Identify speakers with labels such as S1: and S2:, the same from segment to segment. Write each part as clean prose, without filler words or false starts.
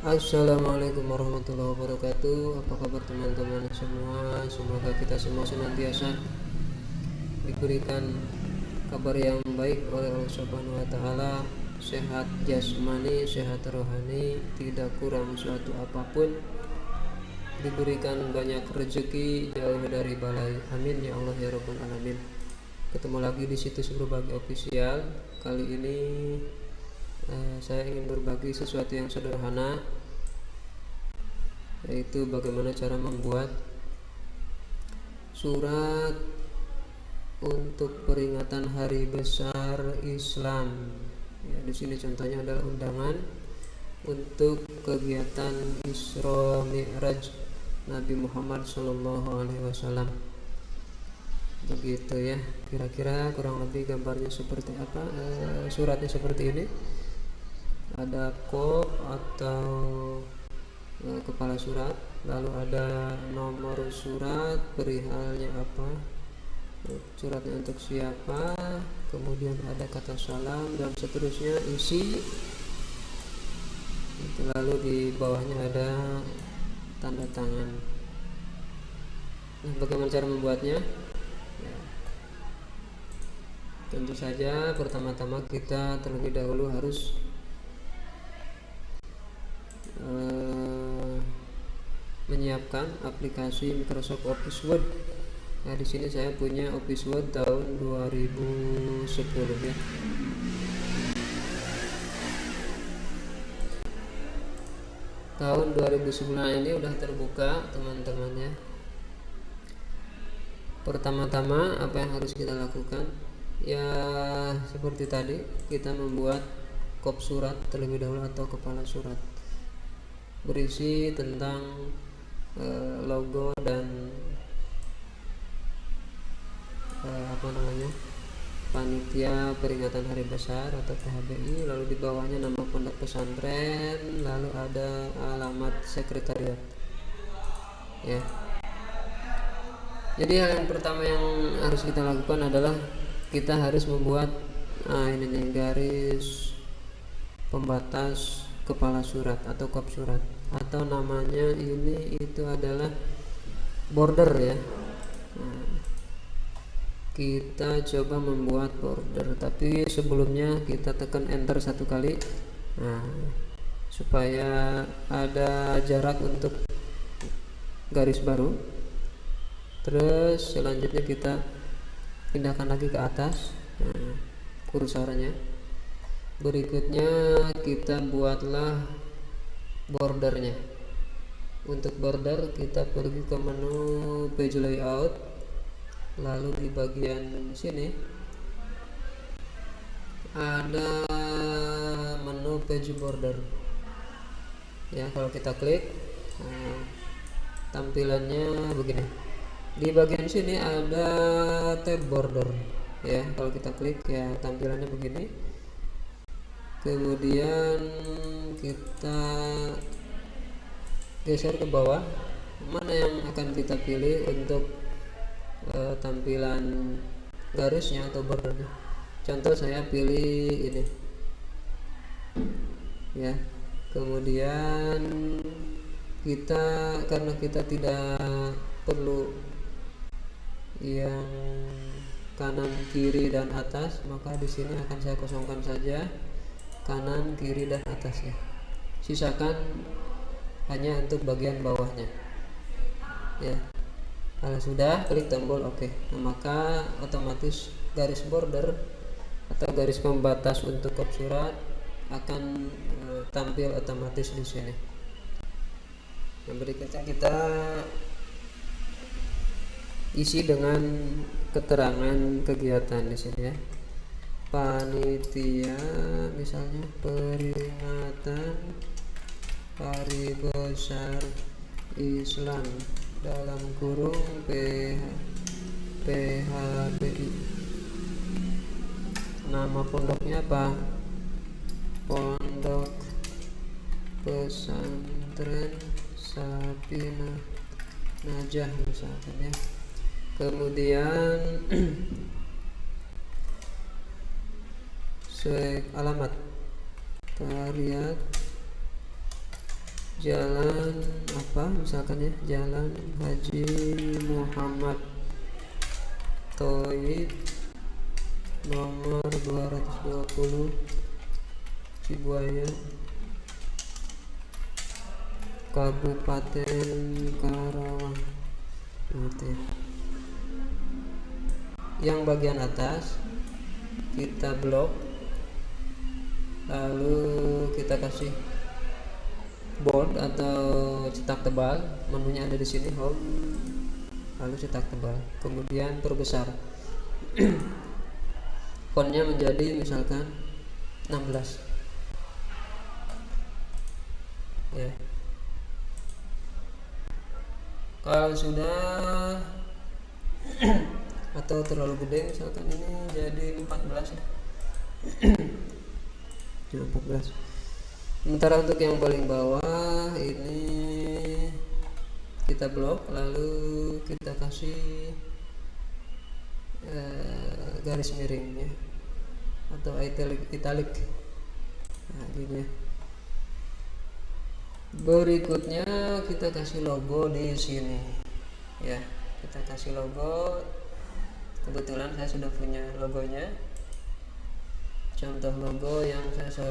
S1: Assalamualaikum warahmatullahi wabarakatuh. Apa kabar teman-teman semua? Semoga kita semua senantiasa diberikan kabar yang baik oleh Allah Subhanahu wa taala, sehat jasmani, sehat rohani, tidak kurang suatu apapun, diberikan banyak rezeki, jauh dari balai. Amin ya Allah ya rabbal alamin. Ketemu lagi di situs berbagi official. Kali ini saya ingin berbagi sesuatu yang sederhana, yaitu bagaimana cara membuat surat untuk peringatan hari besar Islam. Ya, di sini contohnya adalah undangan untuk kegiatan Isra Mi'raj Nabi Muhammad SAW. Begitu ya, kira-kira kurang lebih gambarnya seperti apa? Suratnya seperti ini. Ada kop atau kepala surat, lalu ada nomor surat, perihalnya apa, suratnya untuk siapa, kemudian ada kata salam dan seterusnya, isi itu, lalu di bawahnya ada tanda tangan. Nah, bagaimana cara membuatnya? Ya, tentu saja pertama-tama kita terlebih dahulu harus menyiapkan aplikasi Microsoft Office Word. Nah, di sini saya punya Office Word tahun 2010 ya. Tahun 2009 ini udah terbuka teman-temannya. Pertama-tama apa yang harus kita lakukan? Ya seperti tadi, kita membuat kop surat terlebih dahulu atau kepala surat, berisi tentang logo dan panitia peringatan hari besar atau PHBI, lalu di bawahnya nama pondok pesantren, lalu ada alamat sekretariat ya. Jadi hal yang pertama yang harus kita lakukan adalah kita harus membuat ini nih, garis pembatas kepala surat atau kop surat, atau namanya ini itu adalah border ya. Nah, kita coba membuat border, tapi sebelumnya kita tekan enter satu kali, supaya ada jarak untuk garis baru. Terus selanjutnya kita pindahkan lagi ke atas kursornya. Berikutnya kita buatlah bordernya. Untuk border kita pergi ke menu page layout, lalu di bagian sini ada menu page border ya. Kalau kita klik, tampilannya begini. Di bagian sini ada tab border ya. Kalau kita klik ya tampilannya begini. Kemudian kita geser ke bawah, mana yang akan kita pilih untuk tampilan garisnya atau bordernya. Contoh saya pilih ini ya. Kemudian kita, karena kita tidak perlu yang kanan, kiri, dan atas, maka di sini akan saya kosongkan saja kanan, kiri, dan atasnya. Sisakan hanya untuk bagian bawahnya ya. Kalau sudah, klik tombol OK. Nah, maka otomatis garis border atau garis pembatas untuk kop surat akan tampil otomatis di sini. Yang berikutnya kita isi dengan keterangan kegiatan di sini ya. Panitia misalnya peringatan hari besar Islam dalam kurung PHBI. Nama pondoknya apa? Pondok Pesantren Sapina Najah misalkan ya. Kemudian alamat Tariat jalan apa misalkan ya, Jalan Haji Muhammad Thoib nomor 220 Cibuaya, Kabupaten Karawang gitu ya. Yang bagian atas kita blok, lalu kita kasih bold atau cetak tebal. Menunya ada di sini, home, lalu cetak tebal, kemudian perbesar. Fontnya menjadi misalkan 16 ya. Kalau sudah atau terlalu gede misalkan ini jadi 14 ya. 14. Sementara untuk yang paling bawah ini kita blok, lalu kita kasih garis miring ya, atau italic. Nah, gini ya. Berikutnya kita kasih logo di sini ya. Kita kasih logo. Kebetulan saya sudah punya logonya. Contoh logo yang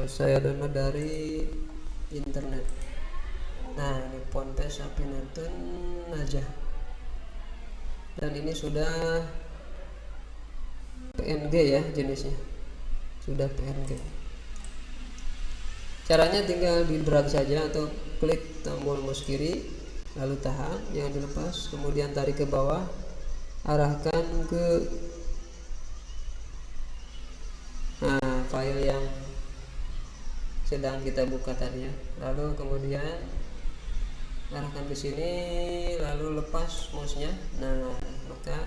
S1: saya download dari internet. Nah, ini Ponpes Sapinatun Najah. Dan ini sudah PNG ya jenisnya. Sudah PNG. Caranya tinggal di drag saja atau klik tombol mouse kiri, lalu tahan, jangan dilepas, kemudian tarik ke bawah, arahkan ke file yang sedang kita buka tadi ya. Lalu kemudian arahkan ke sini, lalu lepas mouse-nya. Nah, maka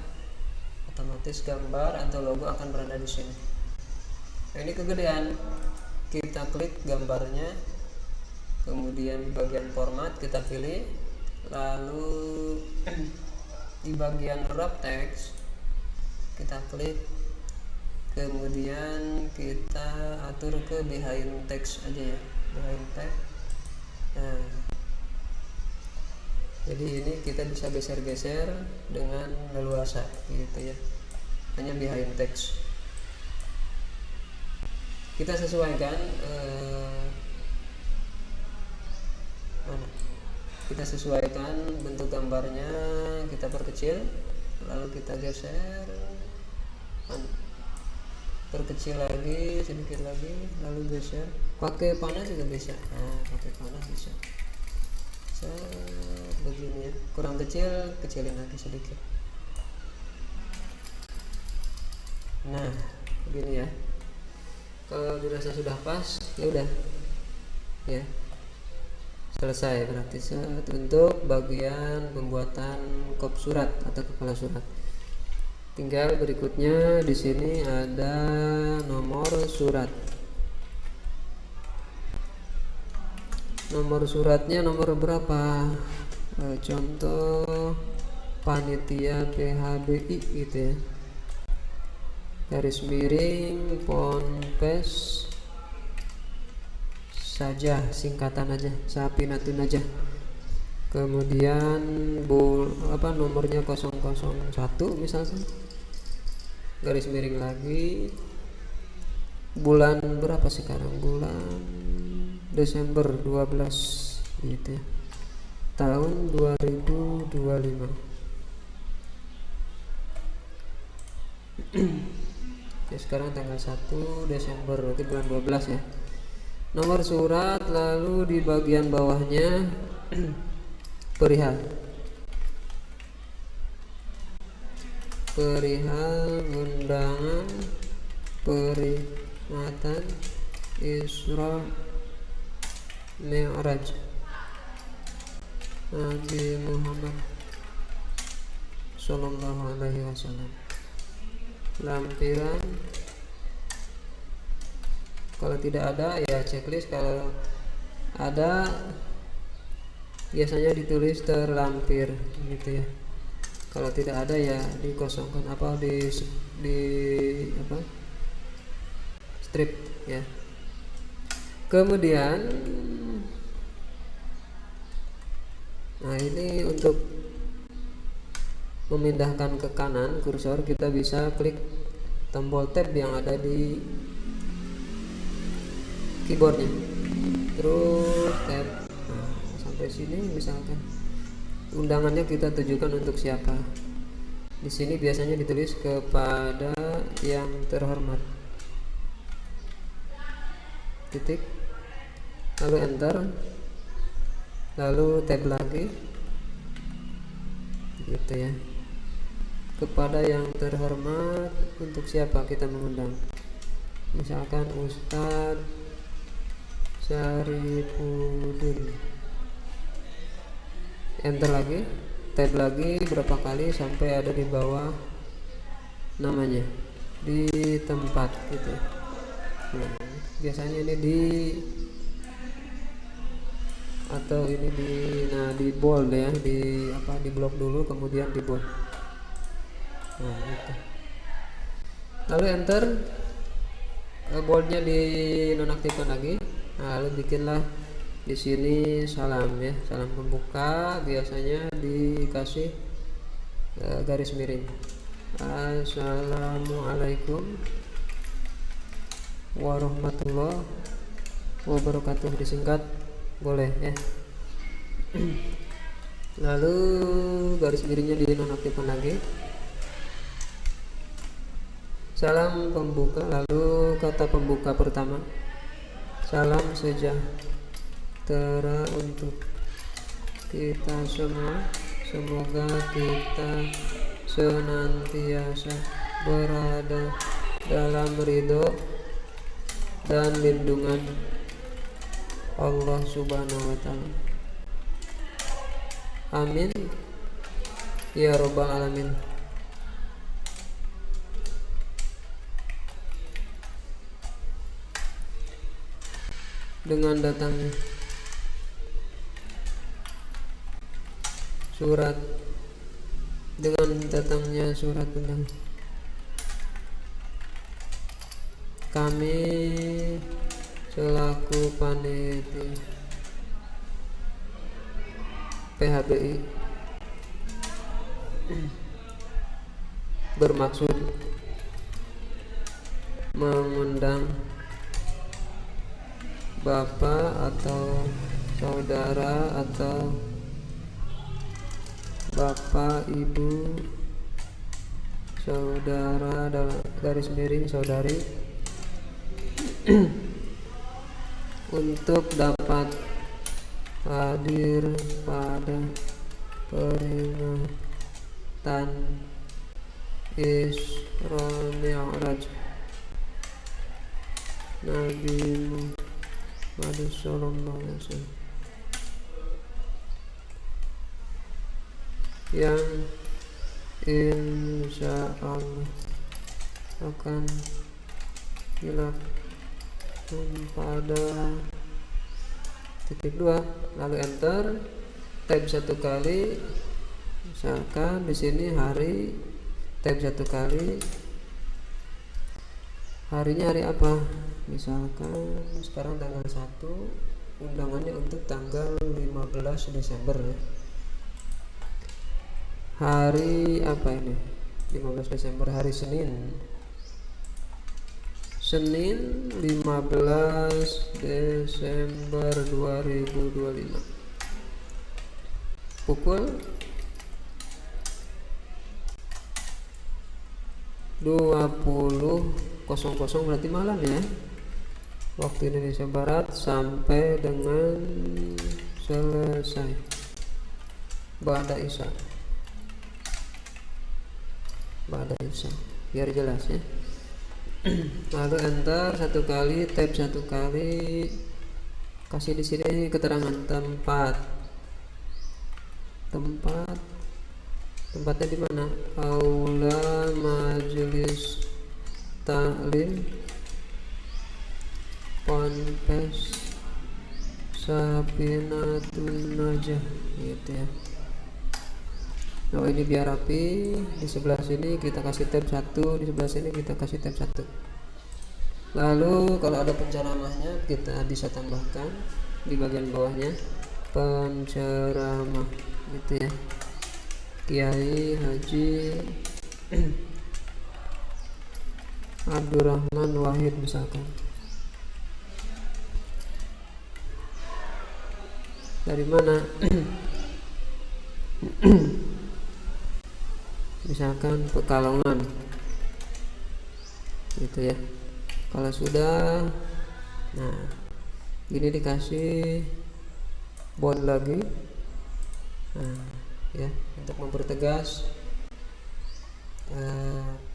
S1: otomatis gambar atau logo akan berada di sini. Nah, ini kegedean. Kita klik gambarnya, kemudian di bagian format kita pilih, lalu di bagian wrap text kita klik, kemudian kita atur ke behind text aja ya, behind text. Nah, jadi ini kita bisa geser-geser dengan leluasa gitu ya, hanya behind text. Kita sesuaikan kita sesuaikan bentuk gambarnya, kita perkecil, lalu kita geser, perkecil lagi, sedikit lagi, lalu geser. Pakai panah juga bisa. Nah, pakai panah bisa. Begini ya, kurang kecil, kecilin lagi sedikit. Nah, begini ya. Kalau dirasa sudah pas, ya udah ya, selesai berarti untuk bagian pembuatan kop surat atau kepala surat. Tinggal berikutnya di sini ada nomor surat. Nomor suratnya nomor berapa? Contoh panitia PHBI gitu ya. Garis miring Ponpes saja, singkatan aja, Sapinatun Najah. Kemudian nomornya 001 misalkan, garis miring lagi, bulan berapa sekarang, bulan Desember 12 gitu ya, tahun 2025. Ya, sekarang tanggal 1 Desember berarti bulan 12 ya. Nomor surat, lalu di bagian bawahnya perihal undangan peringatan Isra Mi'raj Nabi Muhammad Sallallahu Alaihi Wasallam. Lampiran, kalau tidak ada ya checklist, kalau ada biasanya ditulis terlampir gitu ya. Kalau tidak ada ya dikosongkan di strip ya. Kemudian Nah, ini untuk memindahkan ke kanan kursor, kita bisa klik tombol tab yang ada di keyboardnya, terus tab. Nah, sampai sini misalkan undangannya kita tujukan untuk siapa. Di sini biasanya ditulis kepada yang terhormat, titik, lalu enter, lalu tab lagi, gitu ya. Kepada yang terhormat, untuk siapa kita mengundang, misalkan Ustadz Syarifuddin, enter lagi, tab lagi berapa kali sampai ada di bawah namanya, di tempat gitu. Nah, biasanya ini di bold ya, di blok dulu kemudian di bold. Nah, gitu. Lalu enter, boldnya dinonaktifkan lagi. Nah, lalu bikinlah di sini salam ya, salam pembuka, biasanya dikasih garis miring. Assalamualaikum warahmatullahi wabarakatuh, disingkat boleh ya. Lalu garis miringnya dinonaktifkan lagi. Salam pembuka, lalu kata pembuka pertama, salam sejahtera untuk kita semua, semoga kita senantiasa berada dalam ridho dan lindungan Allah Subhanahu wa Ta'ala. Amin ya Rabbal Alamin. Dengan datangnya surat undangan, kami selaku panitia PHBI bermaksud mengundang Bapak atau saudara atau Bapak, Ibu, saudara dalam garis miring saudari untuk dapat hadir pada peringatan Isra Mi'raj Nabi Muhammad sallallahu alaihi wasallam, yang insya Allah akan dilakukan pada titik 2, lalu enter, tab 1 kali, misalkan di sini hari, tab 1 kali, harinya hari apa, misalkan sekarang tanggal 1, undangannya untuk tanggal 15 Desember ya. Hari apa ini? 15 Desember, hari Senin 15 Desember 2025 pukul 20.00, berarti malam ya, waktu Indonesia Barat, sampai dengan selesai Ba'da Isya, biar jelas ya. Lalu enter 1 kali, tab 1 kali, kasih di sini keterangan tempatnya di mana, aula majelis taklim Ponpes Safinatun Najah gitu ya. Nah, ini biar rapi, di sebelah sini kita kasih tab 1, di sebelah sini kita kasih tab 1. Lalu kalau ada penceramahnya kita bisa tambahkan di bagian bawahnya. penceramah gitu ya, Kiai Haji Abdurrahman Wahid misalkan. Dari mana? Misalkan Pekalongan gitu ya. Kalau sudah, nah ini dikasih bond lagi, nah ya, untuk mempertegas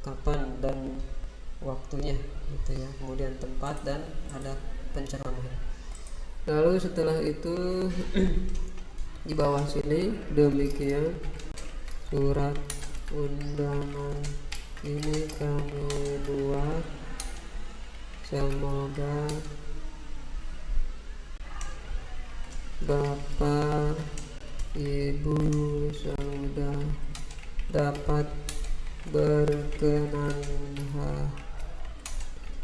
S1: kapan dan waktunya gitu ya, kemudian tempat dan ada penceramaan. Lalu setelah itu di bawah sini demikian surat undangan ini kami buat, semoga Bapak Ibu sudah dapat berkenan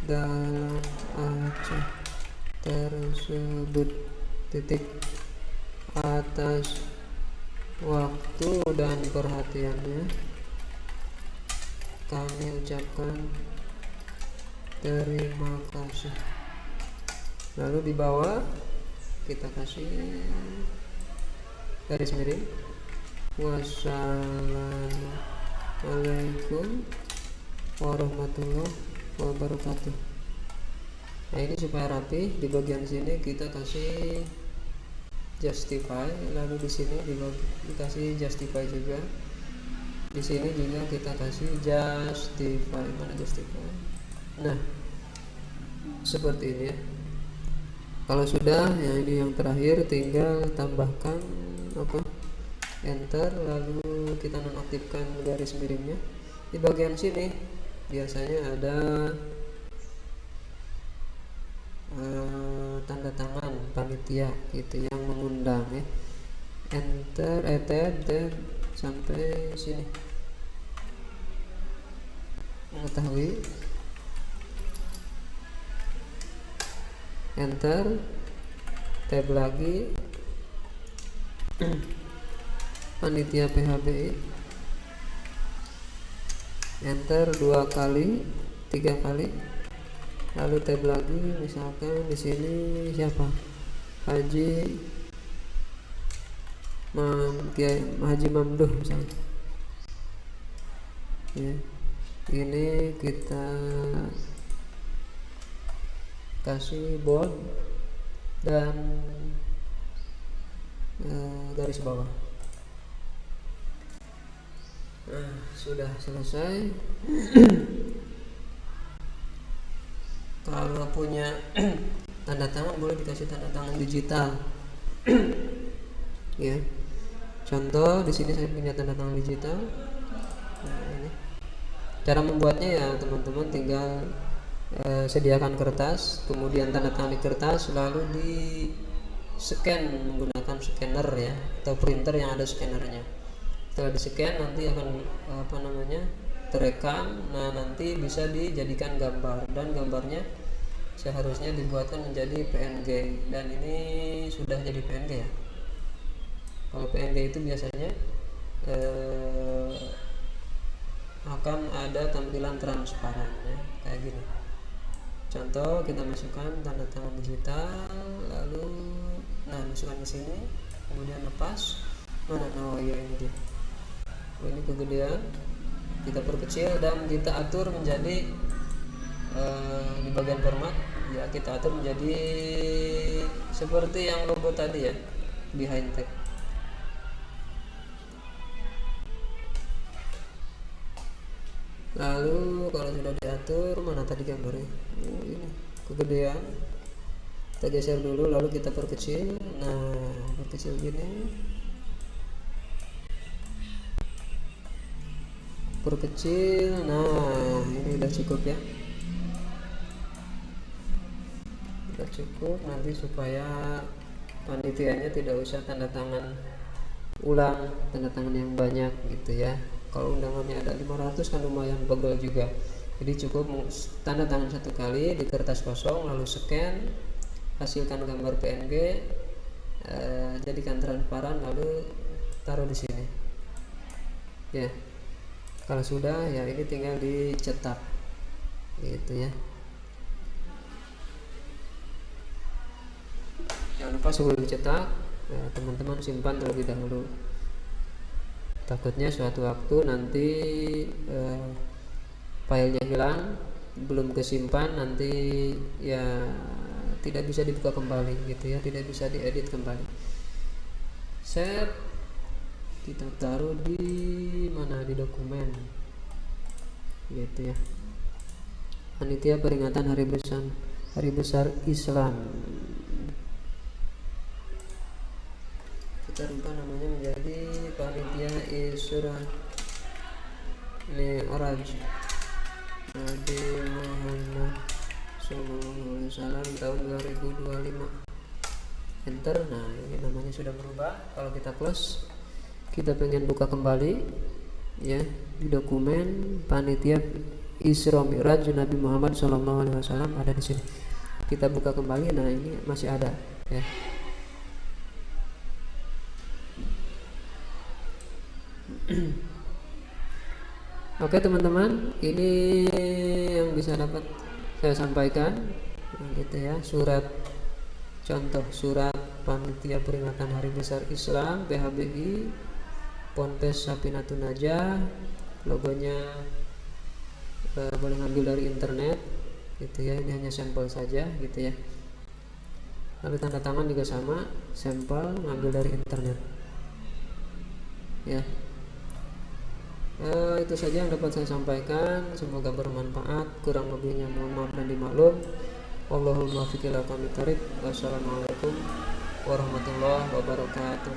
S1: dalam acara tersebut, titik, atas waktu dan perhatiannya kami ucapkan terima kasih. Lalu di bawah kita kasih garis miring, wassalamualaikum warahmatullahi wabarakatuh. Nah ini supaya rapi, di bagian sini kita kasih justify, lalu di sini dikasih justify juga, di sini juga kita kasih justify. Mana justify? Nah seperti ini ya. Kalau sudah, ya ini yang terakhir, tinggal tambahkan enter, lalu kita nonaktifkan garis miringnya. Di bagian sini biasanya ada tanda tangan panitia gitu yang mengundang ya. Enter, tab sampai sini, mengetahui, enter, tab lagi, panitia PHBI, enter 2 kali 3 kali, lalu tab lagi, misalkan di sini siapa, Haji Mamduh misalnya ya. Ini kita kasih bold dan garis bawah. Nah, sudah selesai. Kalau punya tanda tangan boleh dikasih tanda tangan digital. Ya. Contoh di sini saya punya tanda tangan digital. Nah, ini. Cara membuatnya ya teman-teman tinggal sediakan kertas, kemudian tanda tangan di kertas, lalu di scan menggunakan scanner ya, atau printer yang ada scannernya. Setelah di scan nanti akan terekam. Nah nanti bisa dijadikan gambar, dan gambarnya seharusnya dibuatkan menjadi PNG, dan ini sudah jadi PNG ya. Kalau PNG itu biasanya akan ada tampilan transparan ya, kayak gini. Contoh, kita masukkan tanda tangan digital, lalu masukkan ke sini, kemudian lepas. Mana? Oh ya, ini dia. Ini kegedean, kita perkecil dan kita atur menjadi di bagian format ya, kita atur menjadi seperti yang logo tadi ya, behind tag. Lalu kalau sudah diatur, mana tadi gambarnya? Ini kegedean, kita geser dulu, lalu kita perkecil. Nah, perkecil gini, perkecil. Nah, ini udah cukup ya, udah cukup. Nanti supaya panitianya tidak usah tanda tangan ulang, tanda tangan yang banyak gitu ya. Kalau undangannya ada 500 kan lumayan pegel juga. Jadi cukup tanda tangan 1 kali di kertas kosong, lalu scan, hasilkan gambar PNG, jadikan transparan lalu taruh di sini ya. Kalau sudah ya ini tinggal dicetak gitu ya. Jangan lupa sebelum dicetak ya, teman-teman simpan terlebih dahulu, takutnya suatu waktu nanti filenya hilang, belum kesimpan, nanti ya tidak bisa dibuka kembali gitu ya, tidak bisa diedit kembali. Save, kita taruh di mana, di dokumen gitu ya. Panitia peringatan hari besar Islam, kita rubah namanya menjadi panitia Isra Mi'raj Nabi Muhammad SAW tahun 2025. Enter. Nah ini namanya sudah berubah. Kalau kita close, kita pengen buka kembali ya, di dokumen panitia Isra Mi'raj Nabi Muhammad SAW ada di sini. Kita buka kembali. Nah ini masih ada ya. Oke teman-teman, ini yang bisa dapat saya sampaikan gitu ya. Surat contoh surat panitia peringatan hari besar Islam PHBI Ponpes Sapinatun Najah, logonya boleh ngambil dari internet gitu ya. Ini hanya sampel saja gitu ya. Lalu tanda tangan juga sama, sampel ngambil dari internet ya. Itu saja yang dapat saya sampaikan, semoga bermanfaat. Kurang lebihnya mohon maaf dan dimaklum. Wallahul muwaffiq ila aqwamit thoriq. Wassalamualaikum warahmatullahi wabarakatuh.